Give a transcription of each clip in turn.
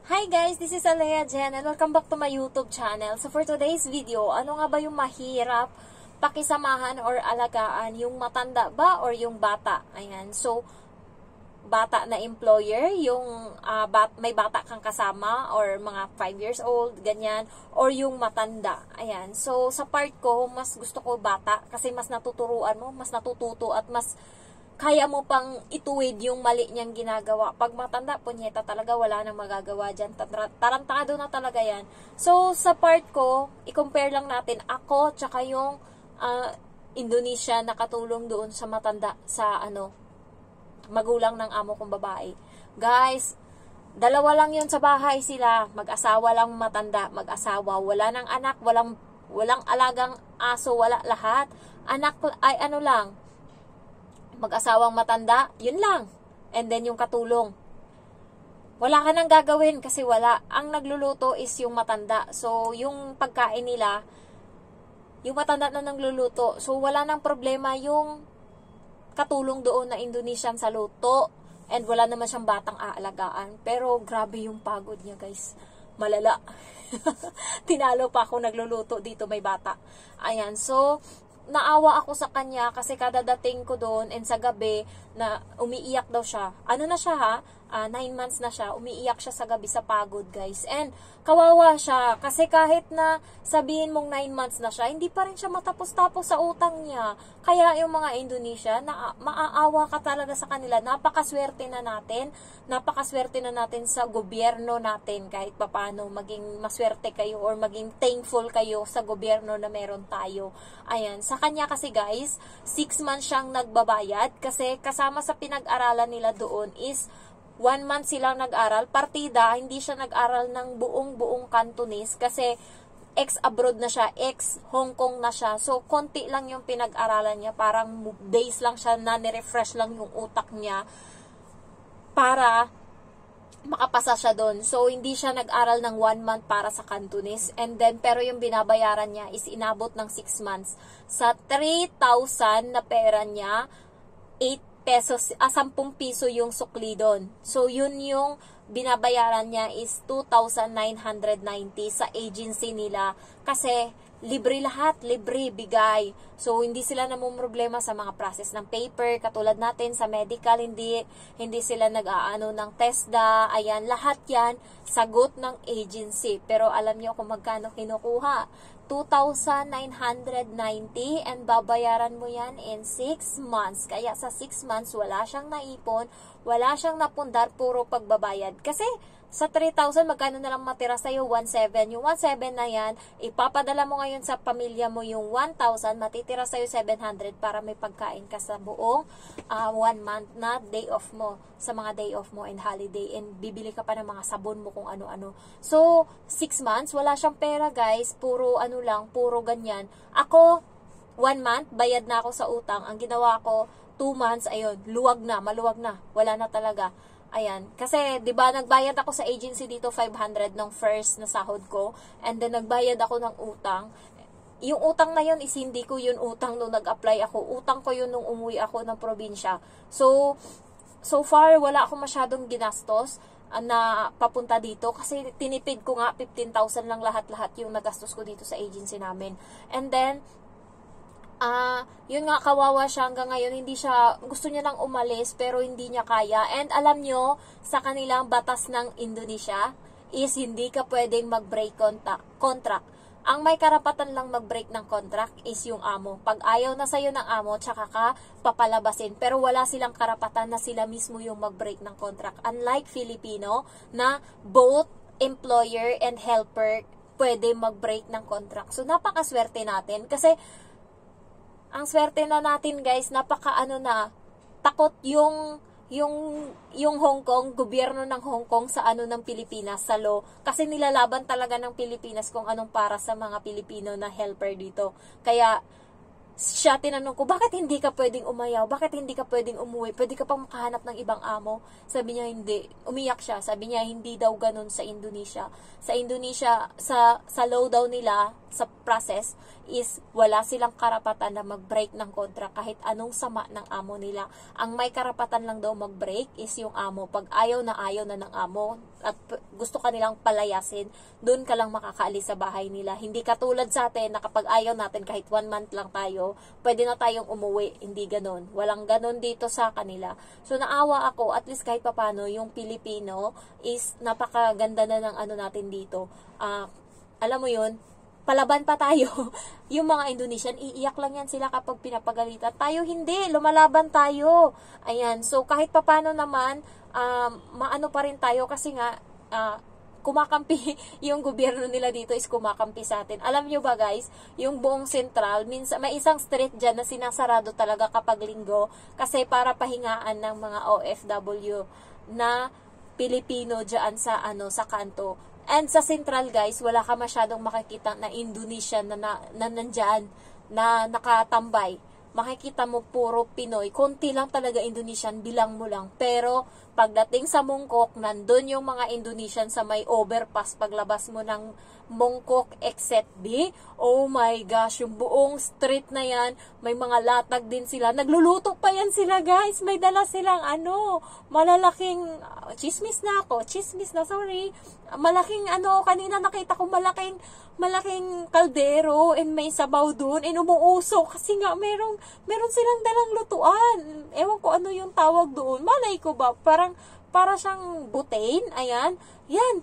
Hi guys, this is Alea Jen and welcome back to my YouTube channel. So for today's video, ano nga ba yung mahirap pakisamahan or alagaan? Yung matanda ba or yung bata? Ayan, so bata na employer, yung may bata kang kasama or mga 5 years old, ganyan, or yung matanda. Ayan, so sa part ko, mas gusto ko bata kasi mas natuturuan mo, mas natututo at mas kaya mo pang ituwid yung mali niyang ginagawa. Pag matanda, punyeta talaga, wala nang magagawa dyan. Tarantado na talaga yan. So, sa part ko, i-compare lang natin ako, tsaka yung Indonesia na katulong doon sa matanda, sa magulang ng amo kong babae. Guys, dalawa lang yun sa bahay sila. Mag-asawa lang matanda, mag-asawa. Wala nang anak, walang alagang aso, wala lahat. Anak, ay lang, mag-asawang matanda, yun lang. And then yung katulong. Wala ka nang gagawin kasi wala. Ang nagluluto is yung matanda. So, yung pagkain nila, yung matanda na nagluluto. So, wala nang problema yung katulong doon na Indonesian sa luto. And wala naman siyang batang aalagaan. Pero, grabe yung pagod niya, guys. Malala. Tinalo pa ako nagluluto dito, may bata. Ayan, so naawa ako sa kanya kasi kada dating ko doon and sa gabi na umiiyak daw siya. Ano na siya ha? 9 months na siya. Umiiyak siya sa gabi sa pagod, guys. And kawawa siya kasi kahit na sabihin mong 9 months na siya, hindi pa rin siya matapos-tapos sa utang niya. Kaya yung mga Indonesia, maaawa ka talaga sa kanila. Napakaswerte na natin. Napakaswerte na natin sa gobyerno natin kahit papano maging maswerte kayo or maging thankful kayo sa gobyerno na meron tayo. Ayan, sa kanya kasi guys, 6 months siyang nagbabayad kasi kasama sa pinag-aralan nila doon is 1 month silang nag-aral. Partida, hindi siya nag-aral ng buong Cantonese kasi ex-abroad na siya, ex-Hong Kong na siya. So, konti lang yung pinag-aralan niya. Parang days lang siya na nirefresh lang yung utak niya para makapasa siya doon. So, hindi siya nag-aral ng 1 month para sa Cantonese. And then, pero yung binabayaran niya is inabot ng 6 months. Sa 3,000 na pera niya, 8 pesos, 10 piso yung sukli doon. So, yun yung binabayaran niya is 2,990 sa agency nila. Kasi, libre lahat, libre, bigay. So, hindi sila namumroblema sa mga process ng paper. Katulad natin sa medical, hindi sila nag-aano ng TESDA. Ayan, lahat yan, sagot ng agency. Pero alam niyo kung magkano kinukuha? 2,990 and babayaran mo yan in 6 months. Kaya sa 6 months, wala siyang naipon, wala siyang napundar, puro pagbabayad. Kasi sa 3,000, magkano na lang matira sa'yo? 1,700. Yung 1,700 na yan, ipapadala mo ngayon sa pamilya mo yung 1,000, matitira sa'yo 700 para may pagkain ka sa buong 1 month na day off mo, sa mga day off mo and holiday. And bibili ka pa ng mga sabon mo kung ano-ano. So, 6 months, wala siyang pera guys. Puro puro ganyan. Ako, 1 month, bayad na ako sa utang. Ang ginawa ko, 2 months, ayun, maluwag na. Wala na talaga. Ayan, kasi 'di ba nagbayad ako sa agency dito 500 ng first na sahod ko and then nagbayad ako ng utang. Yung utang na yun is hindi ko yun utang nung nag-apply ako. Utang ko yun nung umuwi ako ng probinsya. So far wala ako masyadong ginastos na papunta dito kasi tinipid ko nga 15,000 lang lahat-lahat yung nagastos ko dito sa agency namin. And then yun nga, kawawa siya hanggang ngayon, hindi siya, gusto niya nang umalis pero hindi niya kaya. And alam nyo, sa kanilang batas ng Indonesia is hindi ka pwedeng mag-break contract. Ang may karapatan lang mag-break ng contract is yung amo. Pag ayaw na sa'yo ng amo, tsaka ka papalabasin. Pero wala silang karapatan na sila mismo yung mag-break ng contract. Unlike Filipino na both employer and helper pwede mag-break ng contract. So napakaswerte natin kasi ang swerte na natin guys, takot yung Hong Kong, gobyerno ng Hong Kong sa ng Pilipinas, sa law. Kasi nilalaban talaga ng Pilipinas kung anong para sa mga Pilipino na helper dito. Kaya, siya tinanong ko, bakit hindi ka pwedeng umayaw? Bakit hindi ka pwedeng umuwi? Pwede ka pang makahanap ng ibang amo? Sabi niya, hindi. Umiyak siya. Sabi niya, hindi daw ganun sa Indonesia. Sa Indonesia, sa law daw nila, sa process, is wala silang karapatan na mag-break ng contract kahit anong sama ng amo nila. Ang may karapatan lang daw mag-break is yung amo. Pag ayaw na ng amo at gusto ka nilang palayasin, doon ka lang makakaalis sa bahay nila. Hindi katulad sa atin na kapag ayaw natin kahit 1 month lang tayo, pwede na tayong umuwi. Hindi ganon. Walang ganon dito sa kanila. So naawa ako, at least kahit papano, yung Pilipino is napakaganda na ng ano natin dito. Alam mo yun, palaban pa tayo. Yung mga Indonesian, iiyak lang yan sila kapag pinapagalitan. Tayo hindi, lumalaban tayo. Ayan, so kahit papano naman, maano pa rin tayo kasi nga, kumakampi, yung gobyerno nila dito is kumakampi sa atin. Alam nyo ba guys, yung buong Central, minsan, may isang street dyan na sinasarado talaga kapag linggo, kasi para pahingaan ng mga OFW na Pilipino dyan sa, sa kanto. And sa Central guys, wala ka masyadong makikita na Indonesian na nandyan, na nakatambay. Makikita mo puro Pinoy. Konti lang talaga Indonesian, bilang mo lang. Pero pagdating sa Mongkok, nandun yung mga Indonesian sa may overpass paglabas mo ng Mongkok Exit B. Oh my gosh, yung buong street na yan, may mga latag din sila. Nagluluto pa yan sila guys. May dala silang malalaking, chismis na, sorry. Malaking kanina nakita ko malaking kaldero and may sabaw dun and umuusok kasi nga meron silang dalang lutuan. Ewan ko ano yung tawag doon. Malay ko ba? Para siyang butane. Ayan. Yan.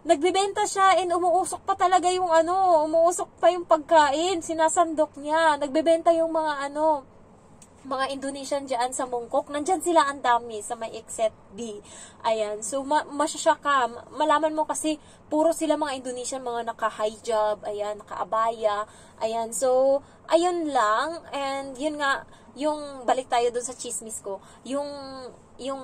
Nagbebenta siya and umuusok pa talaga yung umuusok pa yung pagkain. Sinasandok niya. Nagbebenta yung mga mga Indonesian dyan sa Mongkok. Nandyan sila ang dami sa may Exit B. Ayan. So, masyasya ka. Malaman mo kasi, puro sila mga Indonesian, mga naka-hijab, ayan, naka-abaya. Ayan. So, ayun lang. And, yun nga, yung, balik tayo dun sa chismis ko. Yung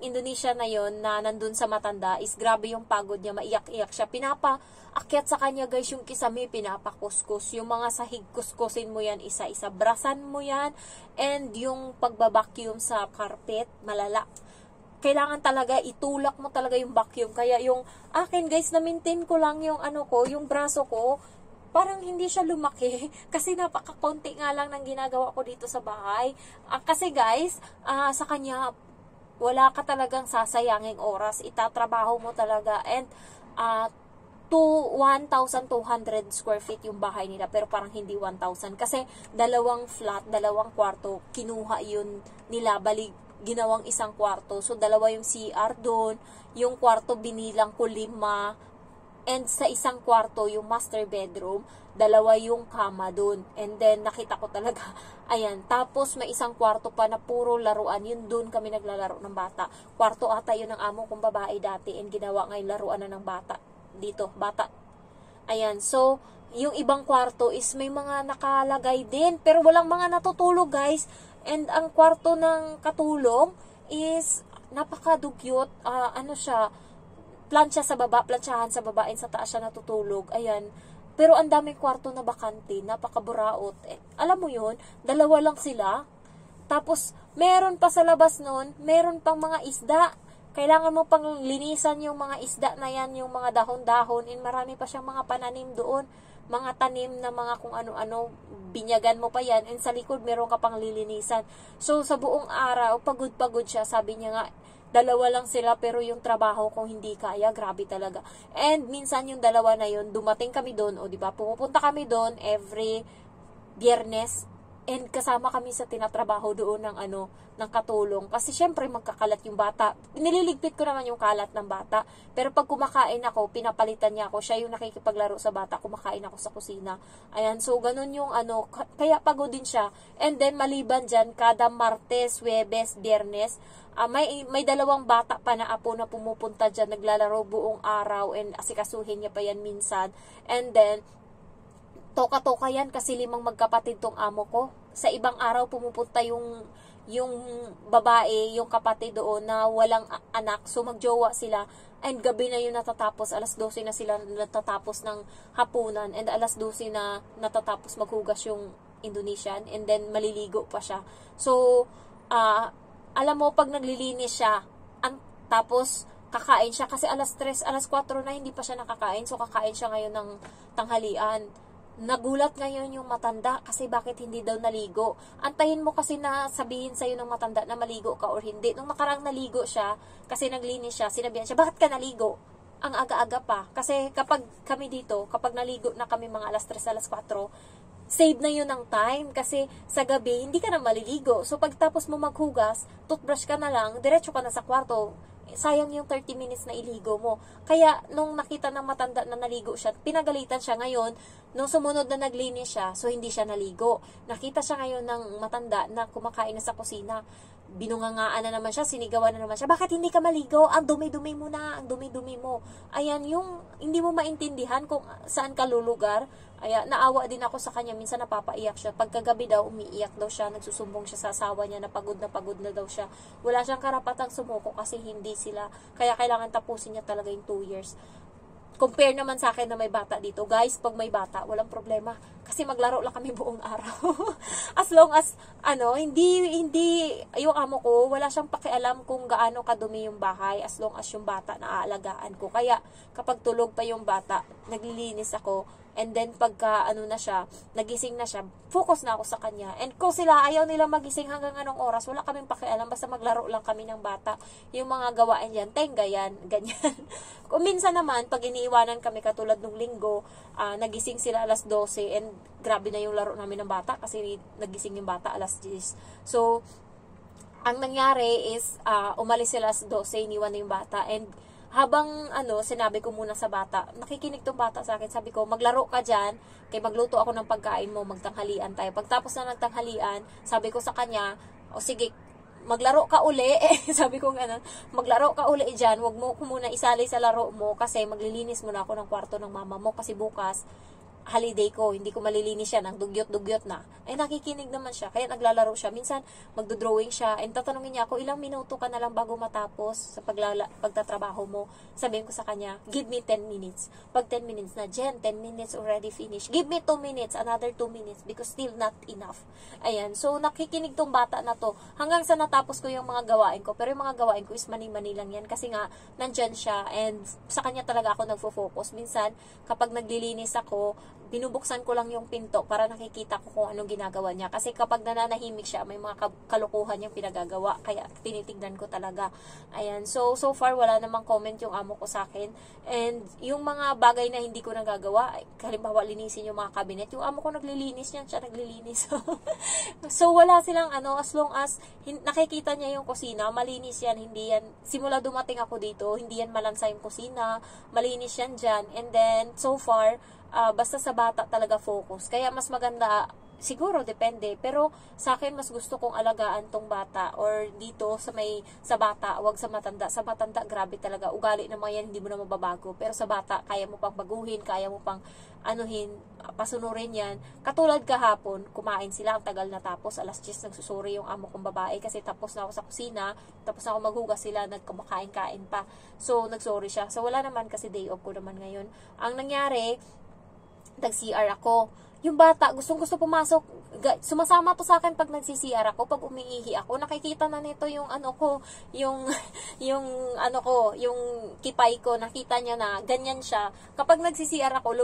Indonesia na yon na nandun sa matanda is grabe yung pagod niya, maiyak-iyak siya. Pinapaakyat sa kanya guys yung kisame, pinapakuskus. Yung mga sahig, kuskusin mo yan isa-isa. Brasan mo yan. And yung pagbabacuum sa carpet, malala. Kailangan talaga, itulak mo talaga yung vacuum. Kaya yung akin guys, na-maintain ko lang yung yung braso ko. Parang hindi siya lumaki kasi napakakonti nga lang ng ginagawa ko dito sa bahay. Kasi guys, sa kanya, wala ka talagang sasayanging oras. Itatrabaho mo talaga. And 1,200 square feet yung bahay nila. Pero parang hindi 1,000. Kasi dalawang flat, dalawang kwarto, kinuha yun nila. Balik, ginawang isang kwarto. So, dalawa yung CR doon. Yung kwarto binilang ko 5. And sa isang kwarto, yung master bedroom, 2 yung kama dun. And then, nakita ko talaga, ayan. Tapos, may isang kwarto pa na puro laruan. Yun dun kami naglalaro ng bata. Kwarto ata yun ng amo kong babae dati. And ginawa ngayon laruan na ng bata. Dito, bata. Ayan. So, yung ibang kwarto is may mga nakalagay din. Pero walang mga natutulog, guys. And ang kwarto ng katulong is napakadugyot. Siya, plancha sa baba, planchahan sa baba, and sa taas siya natutulog. Ayan. Pero ang daming kwarto na bakante, napakaburaot. Alam mo yun, 2 lang sila. Tapos, meron pa sa labas nun, meron pang mga isda. Kailangan mo pang linisan yung mga isda na yan, yung mga dahon-dahon, and marami pa siyang mga pananim doon. Mga tanim na mga kung ano-ano, binyagan mo pa yan, and sa likod meron ka pang lilinisan. So, sa buong araw, pagod-pagod siya, sabi niya nga, 2 lang sila, pero yung trabaho kung hindi kaya, grabe talaga. And minsan yung 2 na yun, dumating kami doon, o diba, pumupunta kami doon every Biyernes, and kasama kami sa tinatrabaho doon ng katulong. Kasi syempre magkakalat yung bata. Nililigpit ko naman yung kalat ng bata. Pero pag kumakain ako, pinapalitan niya ako. Siya yung nakikipaglaro sa bata, kumakain ako sa kusina. Ayan, so ganun yung kaya pagod din siya. And then maliban dyan, kada Martes, Huwebes, Biyernes, may 2 bata pa na apo na pumupunta dyan, naglalaro buong araw, and asikasuhin niya pa yan minsan. And then, toka-toka yan kasi 5 magkapatid tong amo ko. Sa ibang araw pumupunta yung babae, yung kapatid doon na walang anak. So magjowa sila. And gabi na yun natatapos. 12:00 na sila natatapos ng hapunan. And 12:00 na natatapos maghugas yung Indonesian, and then maliligo pa siya. So, alam mo, pag naglilinis siya, tapos kakain siya, kasi alas 3, alas 4 na, hindi pa siya nakakain, so kakain siya ngayon ng tanghalian. Nagulat ngayon yung matanda kasi bakit hindi daw naligo. Antayin mo kasi na sabihin sa'yo ng matanda na maligo ka or hindi. Nung nakarang naligo siya, kasi naglinis siya, sinabihan siya, bakit ka naligo? Ang aga-aga pa. Kasi kapag kami dito, kapag naligo na kami mga alas 3, alas 4, save na yun ng time. Kasi sa gabi, hindi ka na maliligo. So pagtapos mo maghugas, toothbrush ka na lang, diretso ka na sa kwarto. Sayang yung 30 minutes na iligo mo. Kaya, nung nakita ng matanda na naligo siya, pinagalitan siya ngayon. Nung sumunod na naglinis siya, so hindi siya naligo. Nakita siya ngayon ng matanda na kumakain na sa kusina. Binungangaan na naman siya, sinigawan na naman siya. Bakit hindi ka maligo? Ang dumi-dumi mo na, ang dumi-dumi mo. Ayan, yung hindi mo maintindihan kung saan ka lulugar. Ayan, naawa din ako sa kanya. Minsan napapaiyak siya. Pagkagabi daw, umiiyak daw siya. Nagsusumbong siya sa asawa niya na pagod na daw siya. Wala siyang karapatang sumuko kasi hindi sila. Kaya kailangan tapusin niya talaga yung 2 years. Compare naman sa akin na may bata dito. Guys, pag may bata, walang problema. Kasi maglaro lang kami buong araw. As long as, hindi, yung amo ko, wala siyang pakialam kung gaano kadumi yung bahay. As long as yung bata, naaalagaan ko. Kaya, kapag tulog pa yung bata, naglilinis ako. And then, pagka, na siya, nagising na siya, focus na ako sa kanya. And kung sila, ayaw nila magising hanggang anong oras, wala kaming pakialam, basta maglaro lang kami ng bata. Yung mga gawain yan, tenga yan, ganyan. Kung minsan naman, pag iniiwanan kami katulad nung linggo, nagising sila alas 12, and grabe na yung laro namin ng bata, kasi nagising yung bata alas 10. So, ang nangyari is, umalis sila alas 12, iniwan na yung bata, and habang sinabi ko muna sa bata, nakikinig tong bata sa akin, sabi ko, maglaro ka dyan, kay magluto ako ng pagkain mo, magtanghalian tayo. Pagtapos na ng tanghalian, sabi ko sa kanya, o sige, maglaro ka uli. Sabi ko maglaro ka uli dyan, wag mo ko muna isali sa laro mo, kasi maglilinis muna ako ng kwarto ng mama mo, kasi bukas, holiday ko, hindi ko malilinis siya, nang dugyot-dugyot na. Ay, nakikinig naman siya, kaya naglalaro siya. Minsan, magdodrawing siya, and tatanungin niya ako, ilang minuto ka na lang bago matapos sa pagtatrabaho mo. Sabihin ko sa kanya, give me 10 minutes. Pag 10 minutes na, Jen, 10 minutes already finished. Give me 2 minutes, another 2 minutes, because still not enough. Ayan, so nakikinig tong bata na to, hanggang sa natapos ko yung mga gawain ko. Pero yung mga gawain ko is mani-mani lang yan, kasi nga, nandyan siya, and sa kanya talaga ako nagfo-focus. Minsan, kapag naglilinis ako, binubuksan ko lang yung pinto para nakikita ko kung anong ginagawa niya. Kasi kapag nananahimik siya, may mga kalukuhan yung pinagagawa. Kaya tinitignan ko talaga. Ayan. So far, wala namang comment yung amo ko sa akin. And yung mga bagay na hindi ko nagagawa, halimbawa, linisin yung mga cabinet. Yung amo ko naglilinis niyan, siya naglilinis. So, wala silang as long as nakikita niya yung kusina, malinis yan, hindi yan, simula dumating ako dito, hindi yan malansa yung kusina, malinis yan dyan. And then, so far, basta sa bata talaga focus. Kaya mas maganda, siguro depende, pero sa akin mas gusto kong alagaan tong bata, or dito sa bata, wag sa matanda. Sa matanda, grabe talaga, ugali naman yan, hindi mo na mababago. Pero sa bata, kaya mo pang baguhin, kaya mo pang pasunurin yan. Katulad kahapon, kumain sila, ang tagal na, tapos alas 10 nagsusuri yung amo kong babae, kasi tapos na ako sa kusina, tapos na ako maghugas, sila nagkumakain-kain pa. So nagsorry siya. So wala naman, kasi day off ko naman ngayon. Ang nangyari, nag-CR ako. Yung bata, gustong-gusto pumasok. Sumasama to sa akin pag nagsi-CR ako, pag umiihi ako. Nakikita na nito yung yung kipay ko. Nakita niya na ganyan siya. Kapag nagsi-CR ako,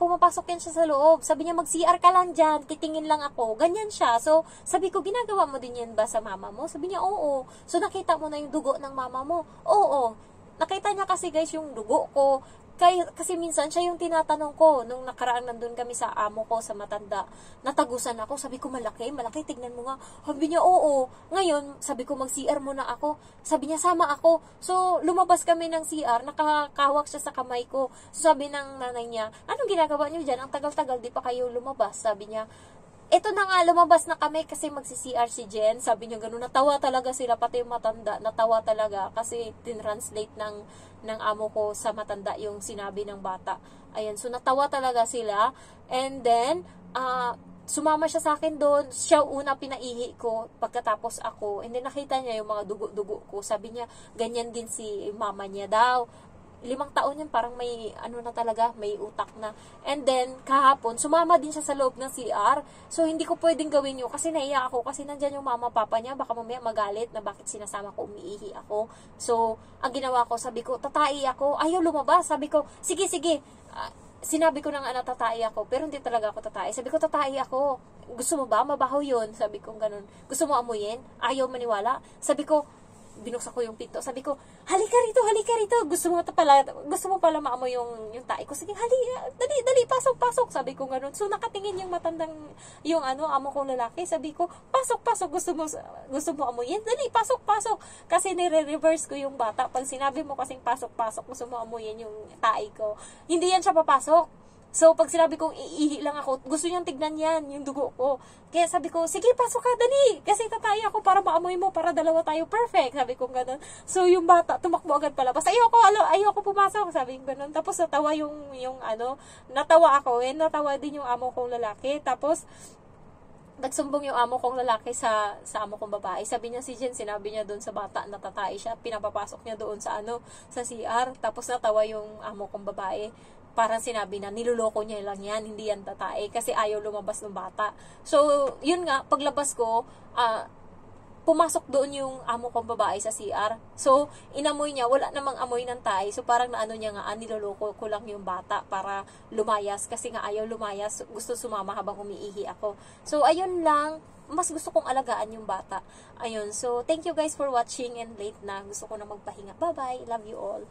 pumapasok yan siya sa loob. Sabi niya, mag-CR ka lang dyan, titingin lang ako. Ganyan siya. So, sabi ko, ginagawa mo din yan ba sa mama mo? Sabi niya, oo. So, nakita mo na yung dugo ng mama mo? Oo. Nakita niya kasi, guys, yung dugo ko. Kasi minsan siya yung tinatanong ko nung nakaraan, nandun kami sa amo ko sa matanda, natagusan ako, sabi ko, malaki, tignan mo nga. Sabi niya, oo. Ngayon, sabi ko, mag-CR muna ako. Sabi niya, sama ako. So, lumabas kami ng CR, nakakawak siya sa kamay ko. So, sabi ng nanay niya, anong ginagawa niyo dyan? Ang tagal-tagal, di pa kayo lumabas. Sabi niya, eto na nga, lumabas na kami kasi magsi-CR si Jen. Sabi niya gano'n, natawa talaga sila, pati yung matanda, natawa talaga kasi tinranslate ng amo ko sa matanda yung sinabi ng bata. Ayan, so natawa talaga sila. And then, sumama siya sa akin doon. Siya una pinaihi ko pagkatapos ako. And then nakita niya yung mga dugo-dugo ko. Sabi niya, ganyan din si mama niya daw. 5 taon yan, parang may, ano na talaga, may utak na. And then, kahapon, sumama din siya sa loob ng CR. So, hindi ko pwedeng gawin yun kasi naiya ako, kasi nandyan yung mama, papa niya, baka mamaya magalit na bakit sinasama ko, umiihi ako. So, ang ginawa ko, sabi ko, tatai ako, ayaw lumabas, sabi ko, sige, sinabi ko na nga na tatai ako, pero hindi talaga ako tatai. Sabi ko, tatai ako, gusto mo ba? Mabaho yun. Sabi ko, ganun. Gusto mo amuyin? Ayaw maniwala. Sabi ko, binuksan ko yung pinto. Sabi ko, halika rito. Gusto mo pala maamoy yung tae ko. Sige, dali, pasok. Sabi ko ganun. So, nakatingin yung matandang, yung amo kong lalaki. Sabi ko, pasok. Gusto mo amuyin? Dali, pasok. Kasi nire-reverse ko yung bata. Pag sinabi mo kasing pasok, gusto mo amuyin yung tae ko. Hindi yan siya papasok. So, pag sinabi kong iihi lang ako, gusto niyang tignan yan, yung dugo ko. Kaya sabi ko, sige, pasok ka, dali. Kasi tatay ako para maamoy mo, para dalawa tayo perfect. Sabi ko ganun. So, yung bata, tumakbo agad palabas. Ayoko pumasok. Sabi ko ganun. Tapos, natawa natawa ako. Natawa din yung amo kong lalaki. Tapos, nagsumbong yung amo kong lalaki sa amo kong babae. Sabi niya si Jen, sinabi niya doon sa bata na tatay siya, pinapapasok niya doon sa sa CR. Tapos natawa yung amo kong babae. Parang sinabi na niloloko niya lang yan, hindi yan tatay kasi ayaw lumabas ng bata. So, yun nga, paglabas ko, pumasok doon yung amo kong babae sa CR. So, inamoy niya, wala namang amoy ng tae. So, parang naano niya nga, niloloko ko lang yung bata para lumayas. Kasi nga ayaw lumayas, gusto sumama habang umiihi ako. So, ayun lang, mas gusto kong alagaan yung bata. Ayun, so, thank you guys for watching and late na. Gusto ko na magpahinga. Bye-bye, love you all.